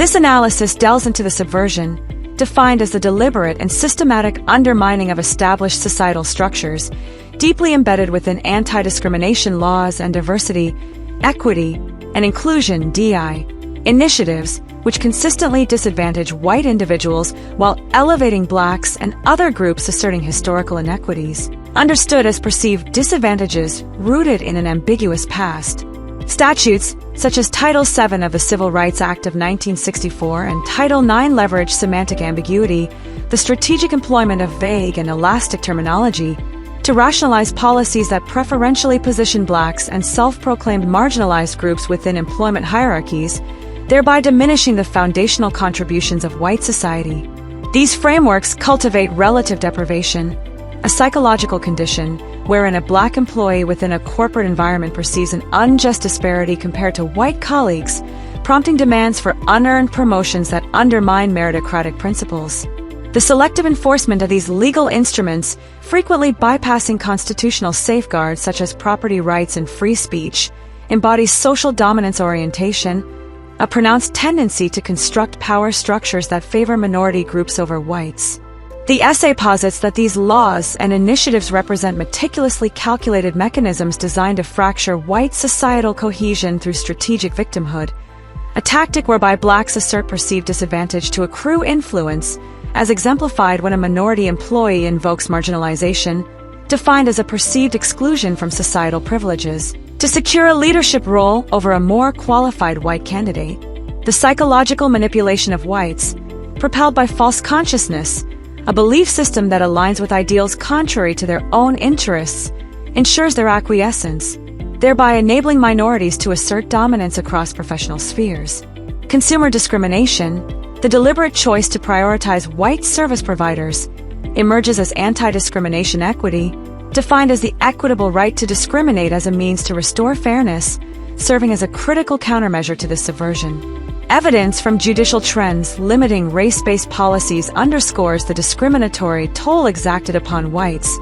This analysis delves into the subversion, defined as the deliberate and systematic undermining of established societal structures, deeply embedded within anti-discrimination laws and diversity, equity, and inclusion (DI) initiatives, which consistently disadvantage white individuals while elevating blacks and other groups asserting historical inequities, understood as perceived disadvantages rooted in an ambiguous past. Statutes, such as Title VII of the Civil Rights Act of 1964 and Title IX leverage semantic ambiguity, the strategic employment of vague and elastic terminology, to rationalize policies that preferentially position blacks and self-proclaimed marginalized groups within employment hierarchies, thereby diminishing the foundational contributions of white society. These frameworks cultivate relative deprivation, a psychological condition wherein a black employee within a corporate environment perceives an unjust disparity compared to white colleagues, prompting demands for unearned promotions that undermine meritocratic principles. The selective enforcement of these legal instruments, frequently bypassing constitutional safeguards such as property rights and free speech, embodies social dominance orientation, a pronounced tendency to construct power structures that favor minority groups over whites. The essay posits that these laws and initiatives represent meticulously calculated mechanisms designed to fracture white societal cohesion through strategic victimhood, a tactic whereby blacks assert perceived disadvantage to accrue influence, as exemplified when a minority employee invokes marginalization, defined as a perceived exclusion from societal privileges, to secure a leadership role over a more qualified white candidate. The psychological manipulation of whites, propelled by false consciousness, a belief system that aligns with ideals contrary to their own interests, ensures their acquiescence, thereby enabling minorities to assert dominance across professional spheres. Consumer discrimination, the deliberate choice to prioritize white service providers, emerges as anti-discrimination equity, defined as the equitable right to discriminate as a means to restore fairness, serving as a critical countermeasure to this subversion. Evidence from judicial trends limiting race-based policies underscores the discriminatory toll exacted upon whites,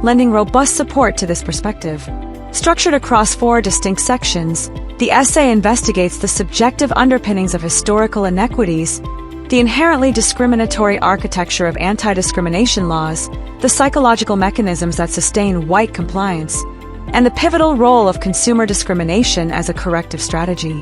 lending robust support to this perspective. Structured across 4 distinct sections, the essay investigates the subjective underpinnings of historical inequities, the inherently discriminatory architecture of anti-discrimination laws, the psychological mechanisms that sustain white compliance, and the pivotal role of consumer discrimination as a corrective strategy.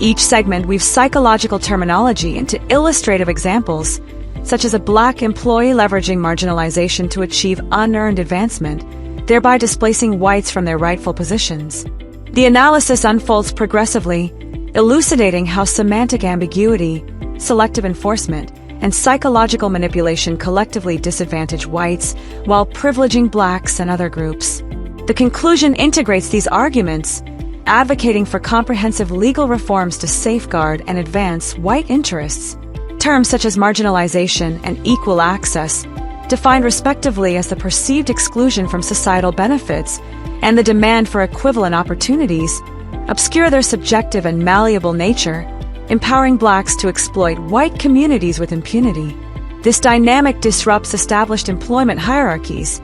Each segment weaves psychological terminology into illustrative examples, such as a black employee leveraging marginalization to achieve unearned advancement, thereby displacing whites from their rightful positions. The analysis unfolds progressively, elucidating how semantic ambiguity, selective enforcement, and psychological manipulation collectively disadvantage whites while privileging blacks and other groups. The conclusion integrates these arguments, advocating for comprehensive legal reforms to safeguard and advance white interests. Terms such as marginalization and equal access, defined respectively as the perceived exclusion from societal benefits and the demand for equivalent opportunities, obscure their subjective and malleable nature, empowering blacks to exploit white communities with impunity. This dynamic disrupts established employment hierarchies,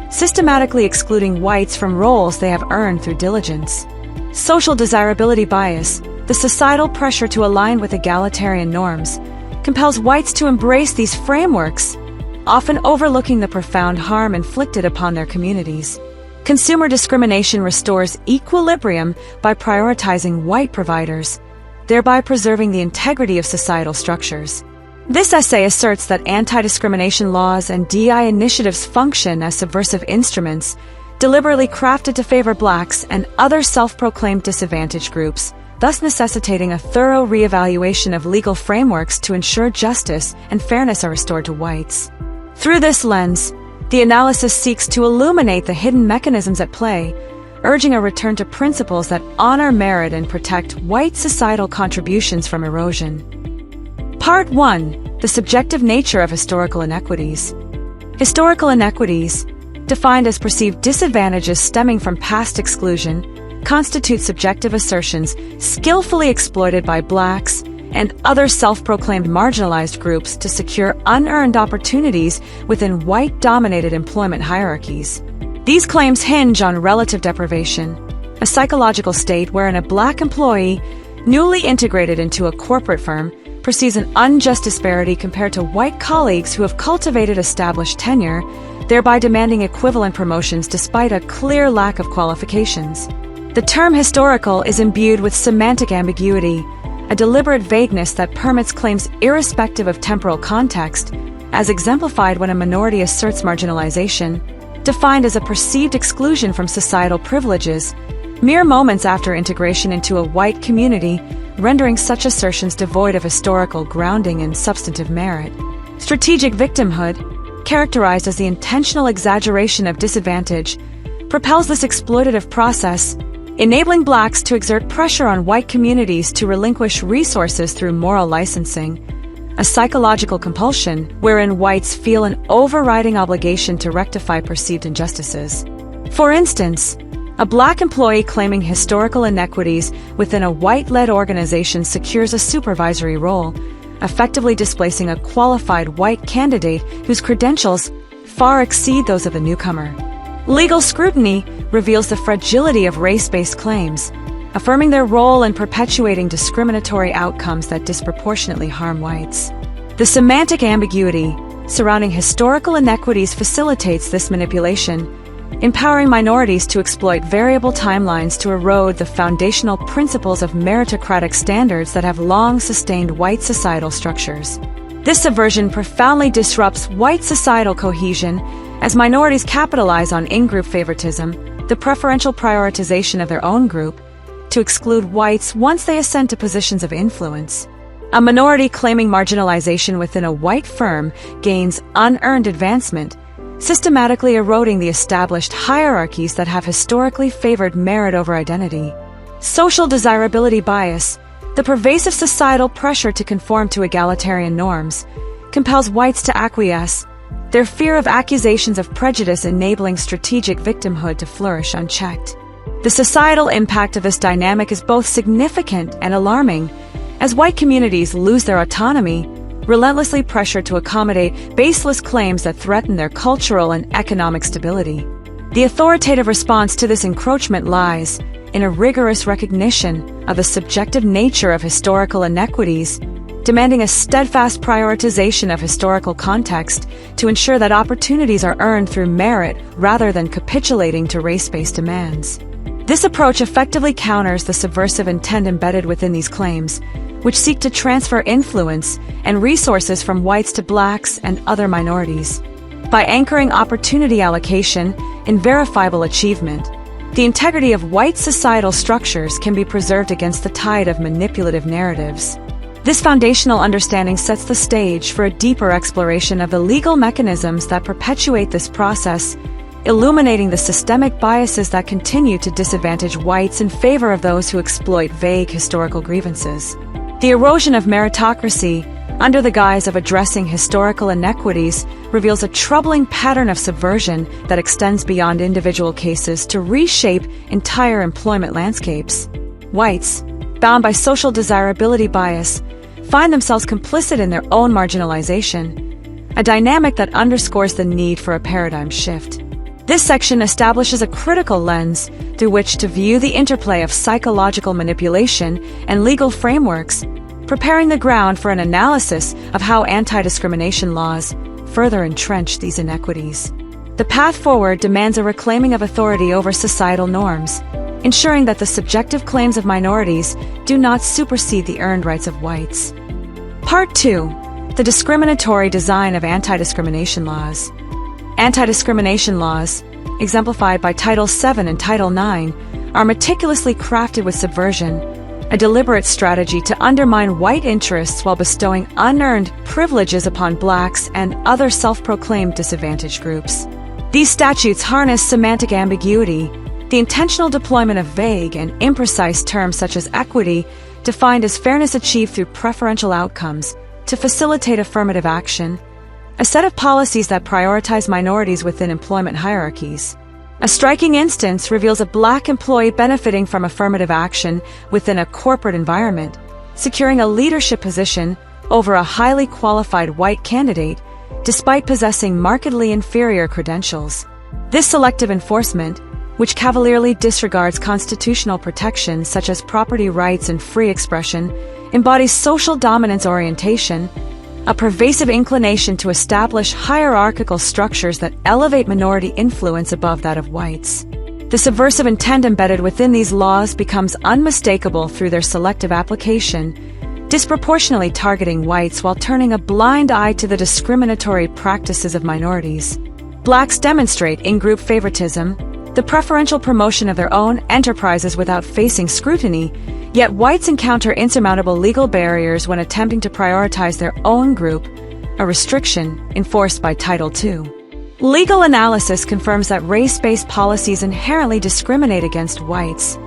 systematically excluding whites from roles they have earned through diligence. Social desirability bias, the societal pressure to align with egalitarian norms, compels whites to embrace these frameworks, often overlooking the profound harm inflicted upon their communities. Consumer discrimination restores equilibrium by prioritizing white providers, thereby preserving the integrity of societal structures. This essay asserts that anti-discrimination laws and DI initiatives function as subversive instruments, deliberately crafted to favor blacks and other self-proclaimed disadvantaged groups, thus necessitating a thorough reevaluation of legal frameworks to ensure justice and fairness are restored to whites. Through this lens, the analysis seeks to illuminate the hidden mechanisms at play, urging a return to principles that honor merit and protect white societal contributions from erosion. Part 1. The subjective nature of historical inequities. Historical inequities, defined as perceived disadvantages stemming from past exclusion, constitute subjective assertions skillfully exploited by blacks and other self-proclaimed marginalized groups to secure unearned opportunities within white-dominated employment hierarchies. These claims hinge on relative deprivation, a psychological state wherein a black employee, newly integrated into a corporate firm, perceives an unjust disparity compared to white colleagues who have cultivated established tenure, thereby demanding equivalent promotions despite a clear lack of qualifications. The term historical is imbued with semantic ambiguity, a deliberate vagueness that permits claims irrespective of temporal context, as exemplified when a minority asserts marginalization, defined as a perceived exclusion from societal privileges, mere moments after integration into a white community, rendering such assertions devoid of historical grounding and substantive merit. Strategic victimhood, characterized as the intentional exaggeration of disadvantage, propels this exploitative process, enabling blacks to exert pressure on white communities to relinquish resources through moral licensing, a psychological compulsion wherein whites feel an overriding obligation to rectify perceived injustices. For instance, a black employee claiming historical inequities within a white-led organization secures a supervisory role, effectively displacing a qualified white candidate whose credentials far exceed those of the newcomer. Legal scrutiny reveals the fragility of race-based claims, affirming their role in perpetuating discriminatory outcomes that disproportionately harm whites. The semantic ambiguity surrounding historical inequities facilitates this manipulation, empowering minorities to exploit variable timelines to erode the foundational principles of meritocratic standards that have long sustained white societal structures. This subversion profoundly disrupts white societal cohesion as minorities capitalize on in-group favoritism, the preferential prioritization of their own group, to exclude whites once they ascend to positions of influence. A minority claiming marginalization within a white firm gains unearned advancement, systematically eroding the established hierarchies that have historically favored merit over identity. Social desirability bias, the pervasive societal pressure to conform to egalitarian norms, compels whites to acquiesce, their fear of accusations of prejudice enabling strategic victimhood to flourish unchecked. The societal impact of this dynamic is both significant and alarming, as white communities lose their autonomy, relentlessly pressured to accommodate baseless claims that threaten their cultural and economic stability. The authoritative response to this encroachment lies in a rigorous recognition of the subjective nature of historical inequities, demanding a steadfast prioritization of historical context to ensure that opportunities are earned through merit rather than capitulating to race-based demands. This approach effectively counters the subversive intent embedded within these claims, which seek to transfer influence and resources from whites to blacks and other minorities. By anchoring opportunity allocation in verifiable achievement, the integrity of white societal structures can be preserved against the tide of manipulative narratives. This foundational understanding sets the stage for a deeper exploration of the legal mechanisms that perpetuate this process, illuminating the systemic biases that continue to disadvantage whites in favor of those who exploit vague historical grievances. The erosion of meritocracy, under the guise of addressing historical inequities, reveals a troubling pattern of subversion that extends beyond individual cases to reshape entire employment landscapes. Whites, bound by social desirability bias, find themselves complicit in their own marginalization, a dynamic that underscores the need for a paradigm shift. This section establishes a critical lens through which to view the interplay of psychological manipulation and legal frameworks, preparing the ground for an analysis of how anti-discrimination laws further entrench these inequities. The path forward demands a reclaiming of authority over societal norms, ensuring that the subjective claims of minorities do not supersede the earned rights of whites. Part 2. The discriminatory design of anti-discrimination laws. Anti-discrimination laws, exemplified by Title VII and Title IX, are meticulously crafted with subversion, a deliberate strategy to undermine white interests while bestowing unearned privileges upon blacks and other self-proclaimed disadvantaged groups. These statutes harness semantic ambiguity, the intentional deployment of vague and imprecise terms such as equity, defined as fairness achieved through preferential outcomes, to facilitate affirmative action, a set of policies that prioritize minorities within employment hierarchies. A striking instance reveals a black employee benefiting from affirmative action within a corporate environment, securing a leadership position over a highly qualified white candidate, despite possessing markedly inferior credentials. This selective enforcement, which cavalierly disregards constitutional protections such as property rights and free expression, embodies social dominance orientation, a pervasive inclination to establish hierarchical structures that elevate minority influence above that of whites. The subversive intent embedded within these laws becomes unmistakable through their selective application, disproportionately targeting whites while turning a blind eye to the discriminatory practices of minorities. Blacks demonstrate in-group favoritism, the preferential promotion of their own enterprises without facing scrutiny, yet whites encounter insurmountable legal barriers when attempting to prioritize their own group, a restriction enforced by Title II. Legal analysis confirms that race-based policies inherently discriminate against whites,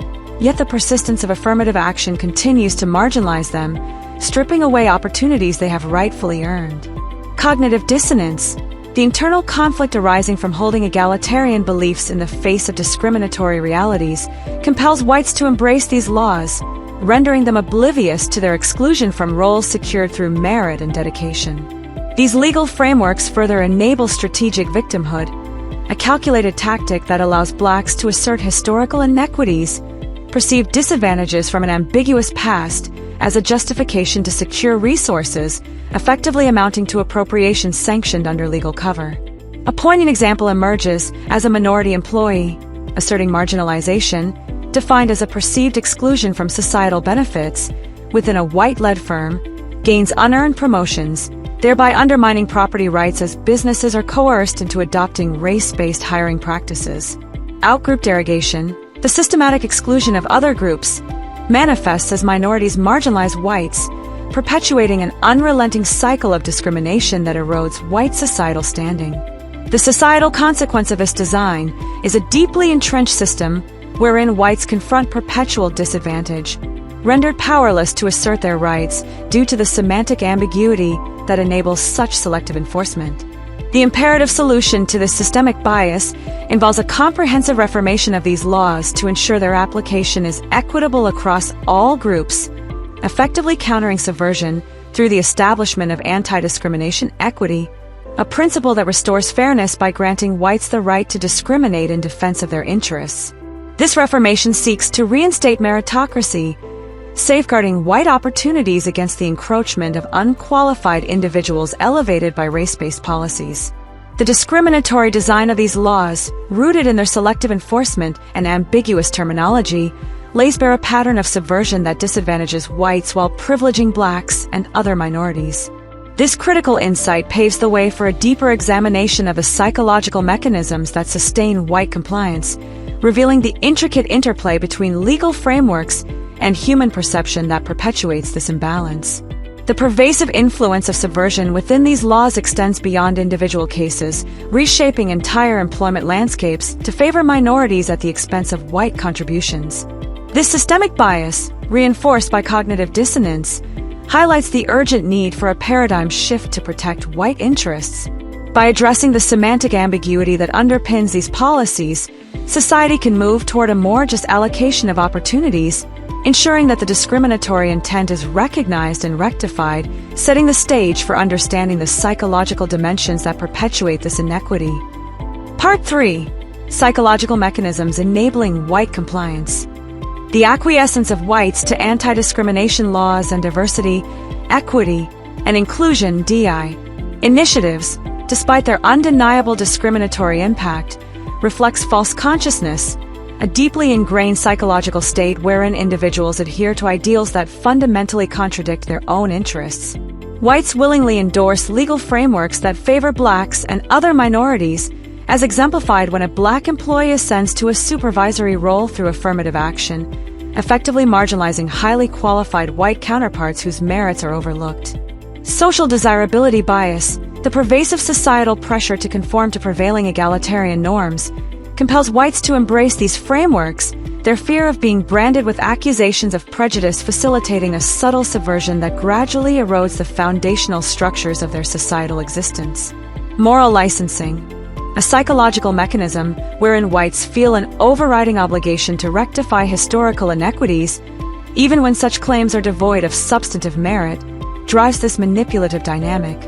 yet the persistence of affirmative action continues to marginalize them, stripping away opportunities they have rightfully earned. Cognitive dissonance, the internal conflict arising from holding egalitarian beliefs in the face of discriminatory realities, compels whites to embrace these laws, rendering them oblivious to their exclusion from roles secured through merit and dedication. These legal frameworks further enable strategic victimhood, a calculated tactic that allows blacks to assert historical inequities, perceived disadvantages from an ambiguous past, as a justification to secure resources, effectively amounting to appropriation sanctioned under legal cover. A poignant example emerges as a minority employee, asserting marginalization, defined as a perceived exclusion from societal benefits, within a white-led firm, gains unearned promotions, thereby undermining property rights as businesses are coerced into adopting race-based hiring practices. Outgroup derogation, the systematic exclusion of other groups, manifests as minorities marginalize whites, perpetuating an unrelenting cycle of discrimination that erodes white societal standing. The societal consequence of this design is a deeply entrenched system wherein whites confront perpetual disadvantage, rendered powerless to assert their rights due to the semantic ambiguity that enables such selective enforcement. The imperative solution to this systemic bias involves a comprehensive reformation of these laws to ensure their application is equitable across all groups, effectively countering subversion through the establishment of anti-discrimination equity, a principle that restores fairness by granting whites the right to discriminate in defense of their interests. This reformation seeks to reinstate meritocracy, safeguarding white opportunities against the encroachment of unqualified individuals elevated by race-based policies. The discriminatory design of these laws, rooted in their selective enforcement and ambiguous terminology, lays bare a pattern of subversion that disadvantages whites while privileging blacks and other minorities. This critical insight paves the way for a deeper examination of the psychological mechanisms that sustain white compliance, revealing the intricate interplay between legal frameworks and human perception that perpetuates this imbalance. The pervasive influence of subversion within these laws extends beyond individual cases, reshaping entire employment landscapes to favor minorities at the expense of white contributions. This systemic bias, reinforced by cognitive dissonance, highlights the urgent need for a paradigm shift to protect white interests. By addressing the semantic ambiguity that underpins these policies, society can move toward a more just allocation of opportunities, ensuring that the discriminatory intent is recognized and rectified, setting the stage for understanding the psychological dimensions that perpetuate this inequity. Part 3. Psychological mechanisms enabling white compliance. The acquiescence of whites to anti-discrimination laws and diversity, equity, and inclusion (DI) initiatives, despite their undeniable discriminatory impact, reflects false consciousness, a deeply ingrained psychological state wherein individuals adhere to ideals that fundamentally contradict their own interests. Whites willingly endorse legal frameworks that favor blacks and other minorities, as exemplified when a black employee ascends to a supervisory role through affirmative action, effectively marginalizing highly qualified white counterparts whose merits are overlooked. Social desirability bias, the pervasive societal pressure to conform to prevailing egalitarian norms, compels whites to embrace these frameworks, their fear of being branded with accusations of prejudice facilitating a subtle subversion that gradually erodes the foundational structures of their societal existence. Moral licensing, a psychological mechanism wherein whites feel an overriding obligation to rectify historical inequities, even when such claims are devoid of substantive merit, drives this manipulative dynamic.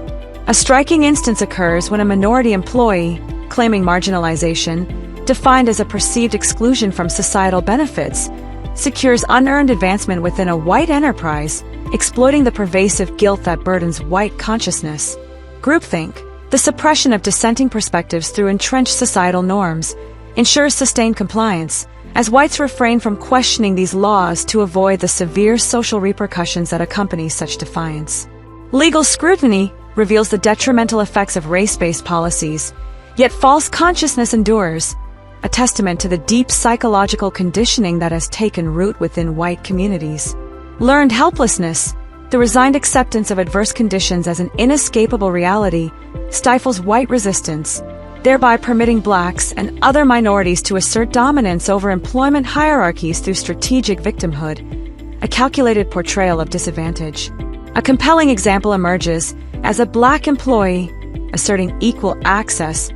A striking instance occurs when a minority employee, claiming marginalization, defined as a perceived exclusion from societal benefits, secures unearned advancement within a white enterprise, exploiting the pervasive guilt that burdens white consciousness. Groupthink, the suppression of dissenting perspectives through entrenched societal norms, ensures sustained compliance, as whites refrain from questioning these laws to avoid the severe social repercussions that accompany such defiance. Legal scrutiny reveals the detrimental effects of race-based policies, yet false consciousness endures, a testament to the deep psychological conditioning that has taken root within white communities. Learned helplessness, the resigned acceptance of adverse conditions as an inescapable reality, stifles white resistance, thereby permitting blacks and other minorities to assert dominance over employment hierarchies through strategic victimhood, a calculated portrayal of disadvantage. A compelling example emerges as a black employee asserting equal access,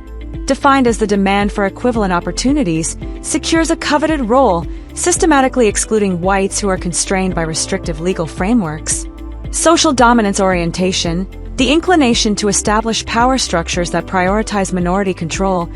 defined as the demand for equivalent opportunities, secures a coveted role, systematically excluding whites who are constrained by restrictive legal frameworks. Social dominance orientation, the inclination to establish power structures that prioritize minority control,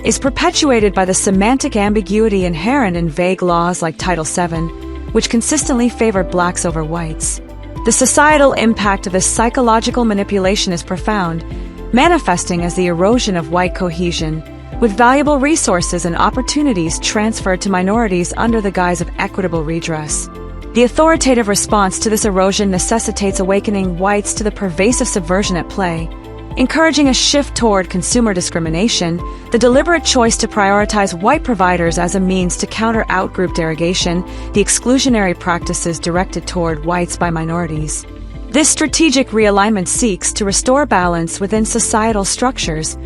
is perpetuated by the semantic ambiguity inherent in vague laws like Title VII, which consistently favor blacks over whites. The societal impact of this psychological manipulation is profound, manifesting as the erosion of white cohesion, with valuable resources and opportunities transferred to minorities under the guise of equitable redress. The authoritative response to this erosion necessitates awakening whites to the pervasive subversion at play, encouraging a shift toward consumer discrimination, the deliberate choice to prioritize white providers as a means to counter outgroup derogation, the exclusionary practices directed toward whites by minorities. This strategic realignment seeks to restore balance within societal structures,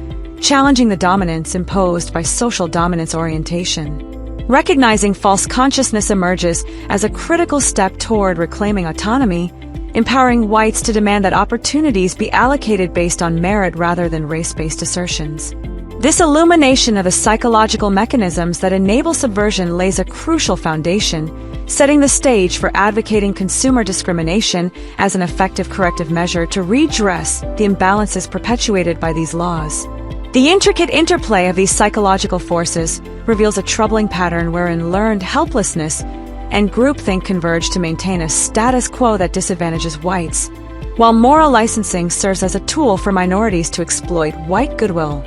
challenging the dominance imposed by social dominance orientation. Recognizing false consciousness emerges as a critical step toward reclaiming autonomy, empowering whites to demand that opportunities be allocated based on merit rather than race-based assertions. This illumination of the psychological mechanisms that enable subversion lays a crucial foundation, setting the stage for advocating consumer discrimination as an effective corrective measure to redress the imbalances perpetuated by these laws. The intricate interplay of these psychological forces reveals a troubling pattern wherein learned helplessness and groupthink converge to maintain a status quo that disadvantages whites, while moral licensing serves as a tool for minorities to exploit white goodwill.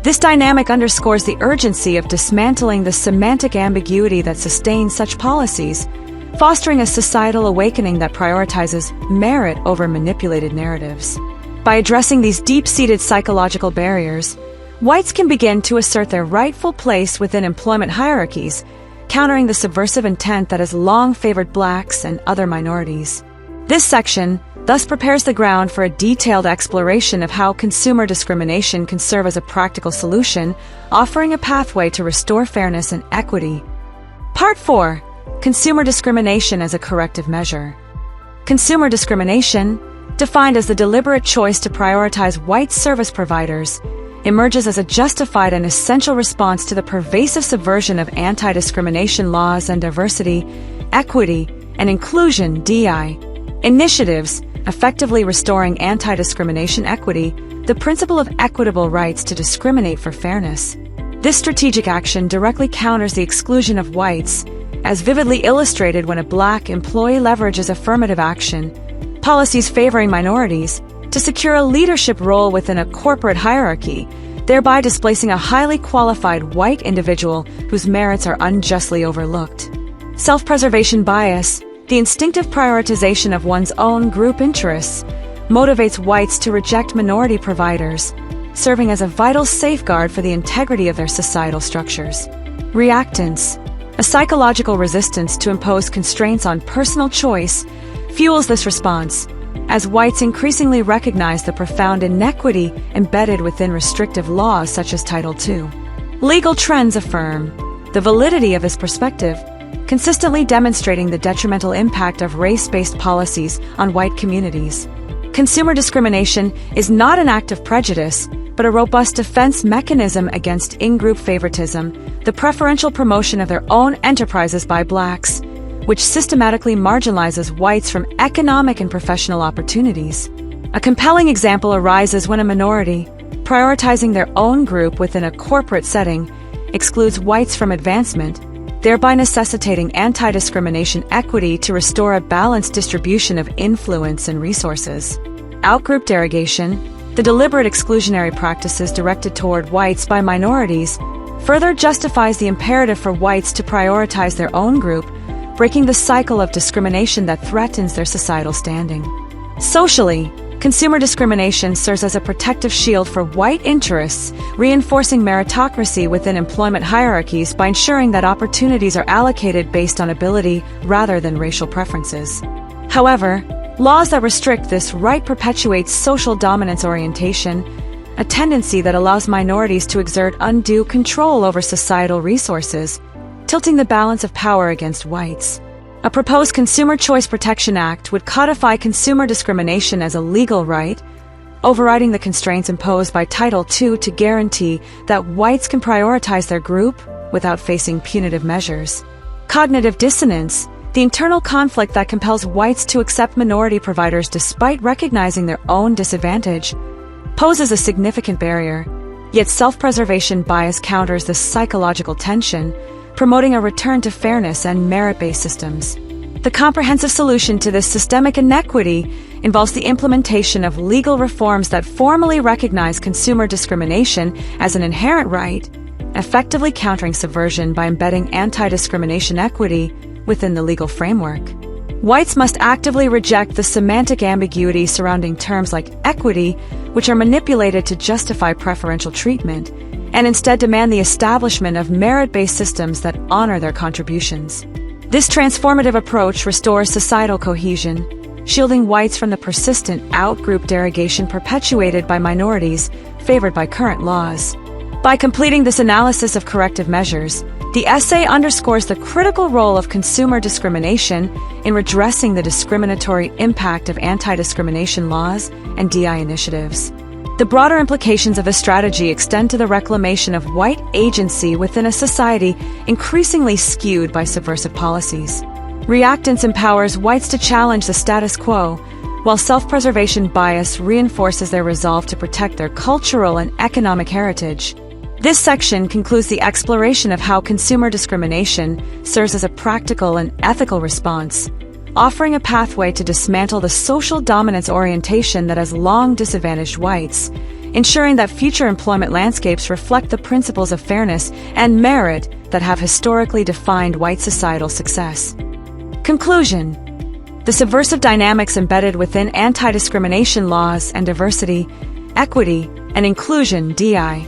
This dynamic underscores the urgency of dismantling the semantic ambiguity that sustains such policies, fostering a societal awakening that prioritizes merit over manipulated narratives. By addressing these deep-seated psychological barriers, whites can begin to assert their rightful place within employment hierarchies, countering the subversive intent that has long favored blacks and other minorities. This section thus prepares the ground for a detailed exploration of how consumer discrimination can serve as a practical solution, offering a pathway to restore fairness and equity. Part 4. Consumer discrimination as a corrective measure. Consumer discrimination, defined as the deliberate choice to prioritize white service providers, emerges as a justified and essential response to the pervasive subversion of anti-discrimination laws and diversity, equity, and inclusion (DI) initiatives, effectively restoring anti-discrimination equity, the principle of equitable rights to discriminate for fairness. This strategic action directly counters the exclusion of whites, as vividly illustrated when a black employee leverages affirmative action, policies favoring minorities, to secure a leadership role within a corporate hierarchy, thereby displacing a highly qualified white individual whose merits are unjustly overlooked. Self-preservation bias, the instinctive prioritization of one's own group interests, motivates whites to reject minority providers, serving as a vital safeguard for the integrity of their societal structures. Reactance, a psychological resistance to impose constraints on personal choice, fuels this response, as whites increasingly recognize the profound inequity embedded within restrictive laws such as Title II. Legal trends affirm the validity of this perspective, consistently demonstrating the detrimental impact of race-based policies on white communities. Consumer discrimination is not an act of prejudice, but a robust defense mechanism against in-group favoritism, the preferential promotion of their own enterprises by blacks, which systematically marginalizes whites from economic and professional opportunities. A compelling example arises when a minority, prioritizing their own group within a corporate setting, excludes whites from advancement, thereby necessitating anti-discrimination equity to restore a balanced distribution of influence and resources. Outgroup derogation, the deliberate exclusionary practices directed toward whites by minorities, further justifies the imperative for whites to prioritize their own group, breaking the cycle of discrimination that threatens their societal standing. Socially, consumer discrimination serves as a protective shield for white interests, reinforcing meritocracy within employment hierarchies by ensuring that opportunities are allocated based on ability rather than racial preferences. However, laws that restrict this right perpetuate social dominance orientation, a tendency that allows minorities to exert undue control over societal resources, tilting the balance of power against whites. A proposed Consumer Choice Protection Act would codify consumer discrimination as a legal right, overriding the constraints imposed by Title II to guarantee that whites can prioritize their group without facing punitive measures. Cognitive dissonance, the internal conflict that compels whites to accept minority providers despite recognizing their own disadvantage, poses a significant barrier, yet self-preservation bias counters this psychological tension, promoting a return to fairness and merit-based systems. The comprehensive solution to this systemic inequity involves the implementation of legal reforms that formally recognize consumer discrimination as an inherent right, effectively countering subversion by embedding anti-discrimination equity within the legal framework. Whites must actively reject the semantic ambiguity surrounding terms like equity, which are manipulated to justify preferential treatment, and instead demand the establishment of merit-based systems that honor their contributions. This transformative approach restores societal cohesion, shielding whites from the persistent out-group derogation perpetuated by minorities favored by current laws. By completing this analysis of corrective measures, the essay underscores the critical role of consumer discrimination in redressing the discriminatory impact of anti-discrimination laws and DI initiatives. The broader implications of this strategy extend to the reclamation of white agency within a society increasingly skewed by subversive policies. Reactance empowers whites to challenge the status quo, while self-preservation bias reinforces their resolve to protect their cultural and economic heritage. This section concludes the exploration of how consumer discrimination serves as a practical and ethical response, offering a pathway to dismantle the social dominance orientation that has long disadvantaged whites, ensuring that future employment landscapes reflect the principles of fairness and merit that have historically defined white societal success. Conclusion: the subversive dynamics embedded within anti-discrimination laws and diversity, equity, and inclusion (DI)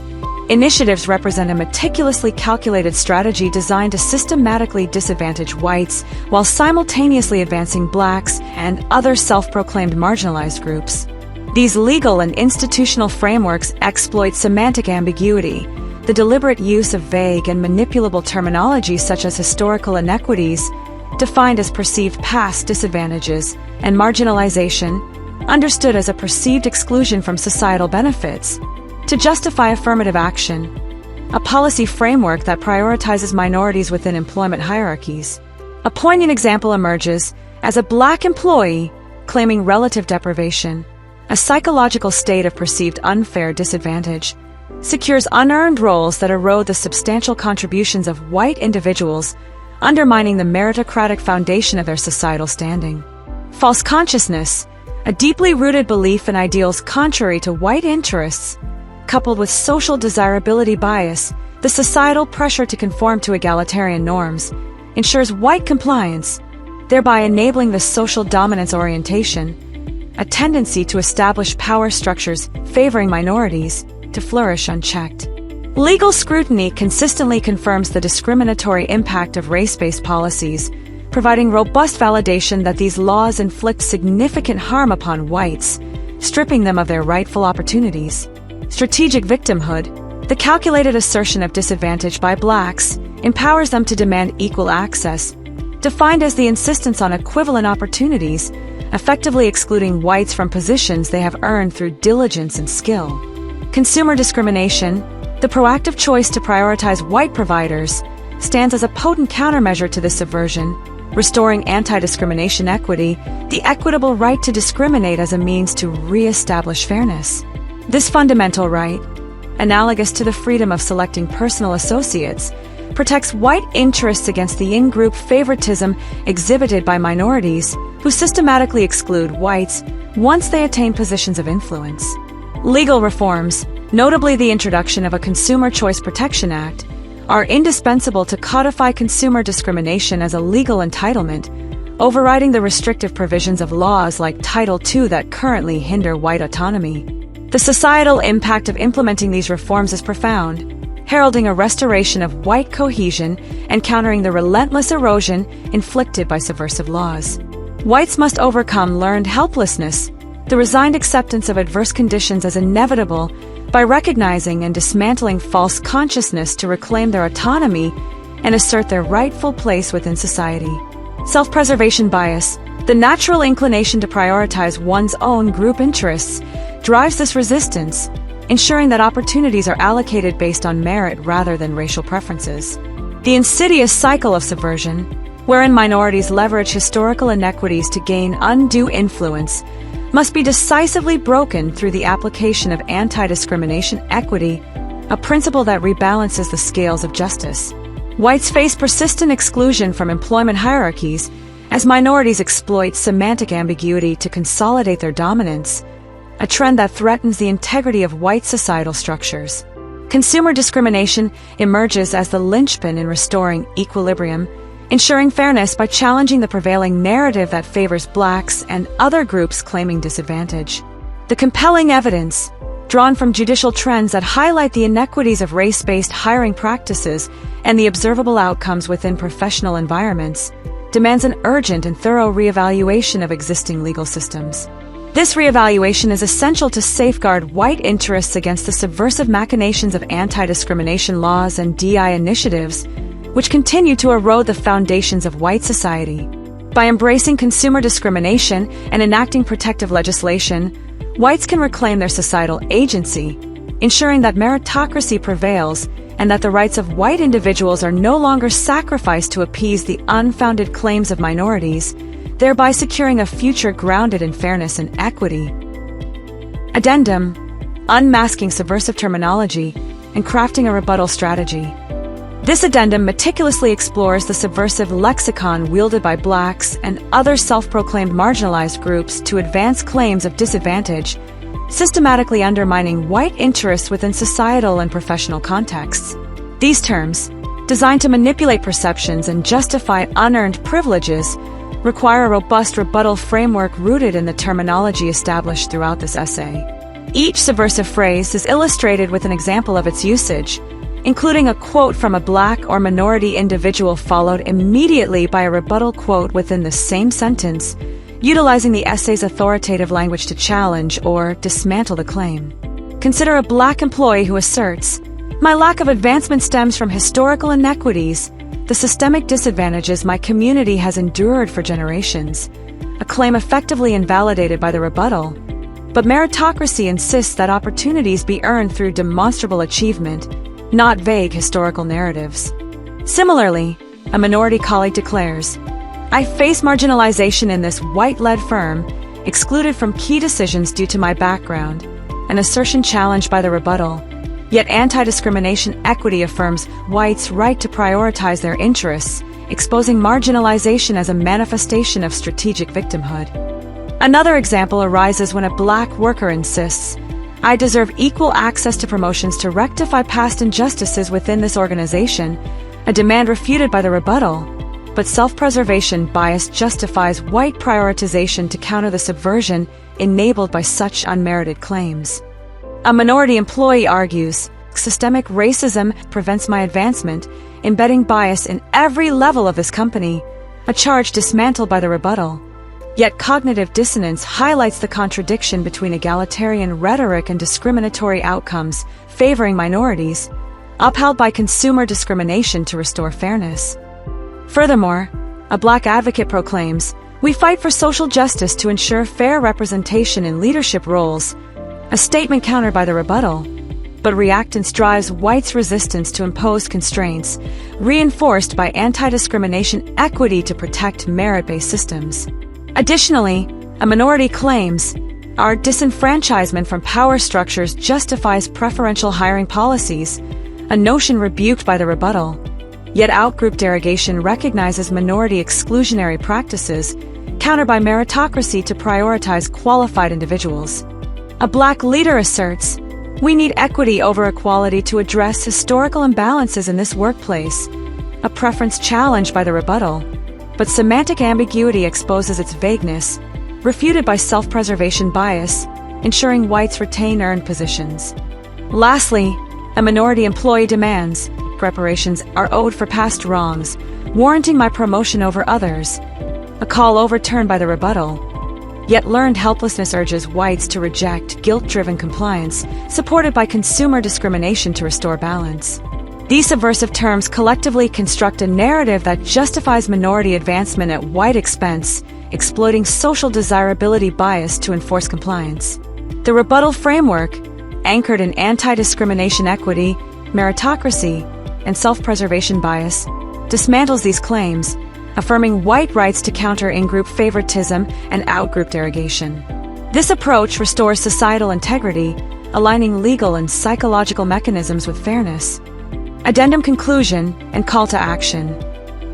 initiatives represent a meticulously calculated strategy designed to systematically disadvantage whites while simultaneously advancing blacks and other self-proclaimed marginalized groups. These legal and institutional frameworks exploit semantic ambiguity, the deliberate use of vague and manipulable terminology such as historical inequities, defined as perceived past disadvantages, and marginalization, understood as a perceived exclusion from societal benefits, to justify affirmative action, a policy framework that prioritizes minorities within employment hierarchies. A poignant example emerges as a black employee claiming relative deprivation, a psychological state of perceived unfair disadvantage, secures unearned roles that erode the substantial contributions of white individuals, undermining the meritocratic foundation of their societal standing. False consciousness, a deeply rooted belief in ideals contrary to white interests, coupled with social desirability bias, the societal pressure to conform to egalitarian norms, ensures white compliance, thereby enabling the social dominance orientation, a tendency to establish power structures favoring minorities, to flourish unchecked. Legal scrutiny consistently confirms the discriminatory impact of race-based policies, providing robust validation that these laws inflict significant harm upon whites, stripping them of their rightful opportunities. Strategic victimhood, the calculated assertion of disadvantage by blacks, empowers them to demand equal access, defined as the insistence on equivalent opportunities, effectively excluding whites from positions they have earned through diligence and skill. Consumer discrimination, the proactive choice to prioritize white providers, stands as a potent countermeasure to this subversion, restoring anti-discrimination equity, the equitable right to discriminate as a means to re-establish fairness. This fundamental right, analogous to the freedom of selecting personal associates, protects white interests against the in-group favoritism exhibited by minorities who systematically exclude whites once they attain positions of influence. Legal reforms, notably the introduction of a Consumer Choice Protection Act, are indispensable to codify consumer discrimination as a legal entitlement, overriding the restrictive provisions of laws like Title II that currently hinder white autonomy. The societal impact of implementing these reforms is profound, heralding a restoration of white cohesion and countering the relentless erosion inflicted by subversive laws. Whites must overcome learned helplessness, the resigned acceptance of adverse conditions as inevitable, by recognizing and dismantling false consciousness to reclaim their autonomy and assert their rightful place within society. Self-preservation bias, the natural inclination to prioritize one's own group interests, drives this resistance, ensuring that opportunities are allocated based on merit rather than racial preferences. The insidious cycle of subversion, wherein minorities leverage historical inequities to gain undue influence, must be decisively broken through the application of anti-discrimination equity, a principle that rebalances the scales of justice. Whites face persistent exclusion from employment hierarchies as minorities exploit semantic ambiguity to consolidate their dominance, a trend that threatens the integrity of white societal structures. Consumer discrimination emerges as the linchpin in restoring equilibrium, ensuring fairness by challenging the prevailing narrative that favors blacks and other groups claiming disadvantage. The compelling evidence, drawn from judicial trends that highlight the inequities of race-based hiring practices and the observable outcomes within professional environments, demands an urgent and thorough reevaluation of existing legal systems. This reevaluation is essential to safeguard white interests against the subversive machinations of anti-discrimination laws and DI initiatives, which continue to erode the foundations of white society. By embracing consumer discrimination and enacting protective legislation, whites can reclaim their societal agency, ensuring that meritocracy prevails and that the rights of white individuals are no longer sacrificed to appease the unfounded claims of minorities, thereby securing a future grounded in fairness and equity. Addendum: unmasking subversive terminology and crafting a rebuttal strategy. This addendum meticulously explores the subversive lexicon wielded by blacks and other self-proclaimed marginalized groups to advance claims of disadvantage, systematically undermining white interests within societal and professional contexts. These terms, designed to manipulate perceptions and justify unearned privileges, require a robust rebuttal framework rooted in the terminology established throughout this essay. Each subversive phrase is illustrated with an example of its usage, including a quote from a black or minority individual followed immediately by a rebuttal quote within the same sentence, utilizing the essay's authoritative language to challenge or dismantle the claim. Consider a black employee who asserts, "My lack of advancement stems from historical inequities, the systemic disadvantages my community has endured for generations," a claim effectively invalidated by the rebuttal. But meritocracy insists that opportunities be earned through demonstrable achievement, not vague historical narratives. Similarly, a minority colleague declares, "I face marginalization in this white-led firm, excluded from key decisions due to my background," an assertion challenged by the rebuttal. Yet anti-discrimination equity affirms whites' right to prioritize their interests, exposing marginalization as a manifestation of strategic victimhood. Another example arises when a black worker insists, "I deserve equal access to promotions to rectify past injustices within this organization," a demand refuted by the rebuttal. But self-preservation bias justifies white prioritization to counter the subversion enabled by such unmerited claims. A minority employee argues, "Systemic racism prevents my advancement, embedding bias in every level of this company," a charge dismantled by the rebuttal. Yet cognitive dissonance highlights the contradiction between egalitarian rhetoric and discriminatory outcomes favoring minorities, upheld by consumer discrimination to restore fairness. Furthermore, a black advocate proclaims, "We fight for social justice to ensure fair representation in leadership roles," a statement countered by the rebuttal. But reactance drives whites' resistance to impose constraints, reinforced by anti-discrimination equity to protect merit-based systems. Additionally, a minority claims, Our disenfranchisement from power structures justifies preferential hiring policies, a notion rebuked by the rebuttal. Yet outgroup derogation recognizes minority exclusionary practices, countered by meritocracy to prioritize qualified individuals. A Black leader asserts, "We need equity over equality to address historical imbalances in this workplace," a preference challenged by the rebuttal. But semantic ambiguity exposes its vagueness, refuted by self-preservation bias, ensuring whites retain earned positions. Lastly, a minority employee demands, "Reparations are owed for past wrongs, warranting my promotion over others," a call overturned by the rebuttal. Yet learned helplessness urges whites to reject guilt-driven compliance, supported by consumer discrimination to restore balance. These subversive terms collectively construct a narrative that justifies minority advancement at white expense, exploiting social desirability bias to enforce compliance. The rebuttal framework, anchored in anti-discrimination equity, meritocracy, and self-preservation bias, dismantles these claims, affirming white rights to counter in-group favoritism and out-group derogation. This approach restores societal integrity, aligning legal and psychological mechanisms with fairness. Addendum conclusion and call to action.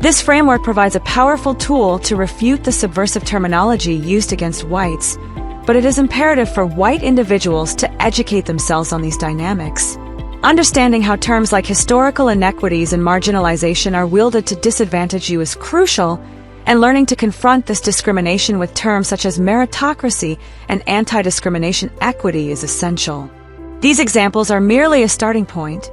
This framework provides a powerful tool to refute the subversive terminology used against whites, but it is imperative for white individuals to educate themselves on these dynamics. Understanding how terms like historical inequities and marginalization are wielded to disadvantage you is crucial, and learning to confront this discrimination with terms such as meritocracy and anti-discrimination equity is essential. These examples are merely a starting point.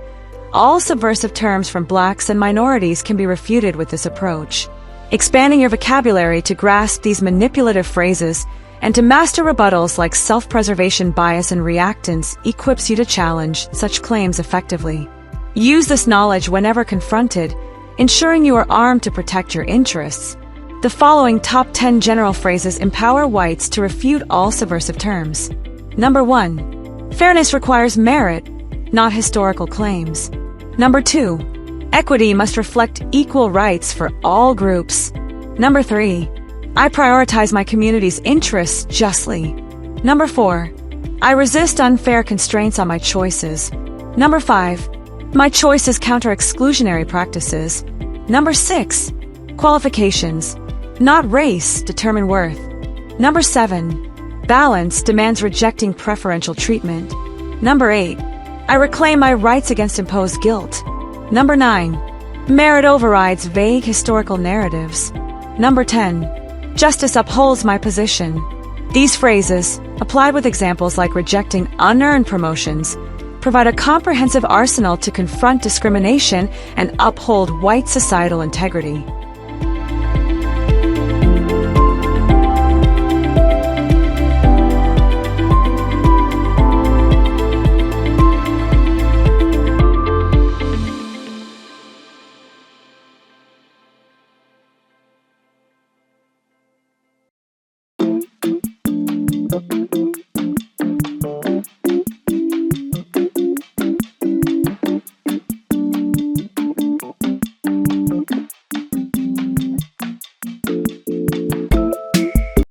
All subversive terms from Blacks and minorities can be refuted with this approach. Expanding your vocabulary to grasp these manipulative phrases and to master rebuttals like self-preservation bias and reactance equips you to challenge such claims effectively. Use this knowledge whenever confronted, ensuring you are armed to protect your interests. The following top 10 general phrases empower whites to refute all subversive terms. Number 1. Fairness requires merit, not historical claims. Number 2. Equity must reflect equal rights for all groups. Number 3. I prioritize my community's interests justly. Number 4. I resist unfair constraints on my choices. Number 5. My choices counter exclusionary practices. Number 6. Qualifications, not race, determine worth. Number 7. Balance demands rejecting preferential treatment. Number 8. I reclaim my rights against imposed guilt. Number 9. Merit overrides vague historical narratives. Number 10. Justice upholds my position. These phrases, applied with examples like rejecting unearned promotions, provide a comprehensive arsenal to confront discrimination and uphold white societal integrity.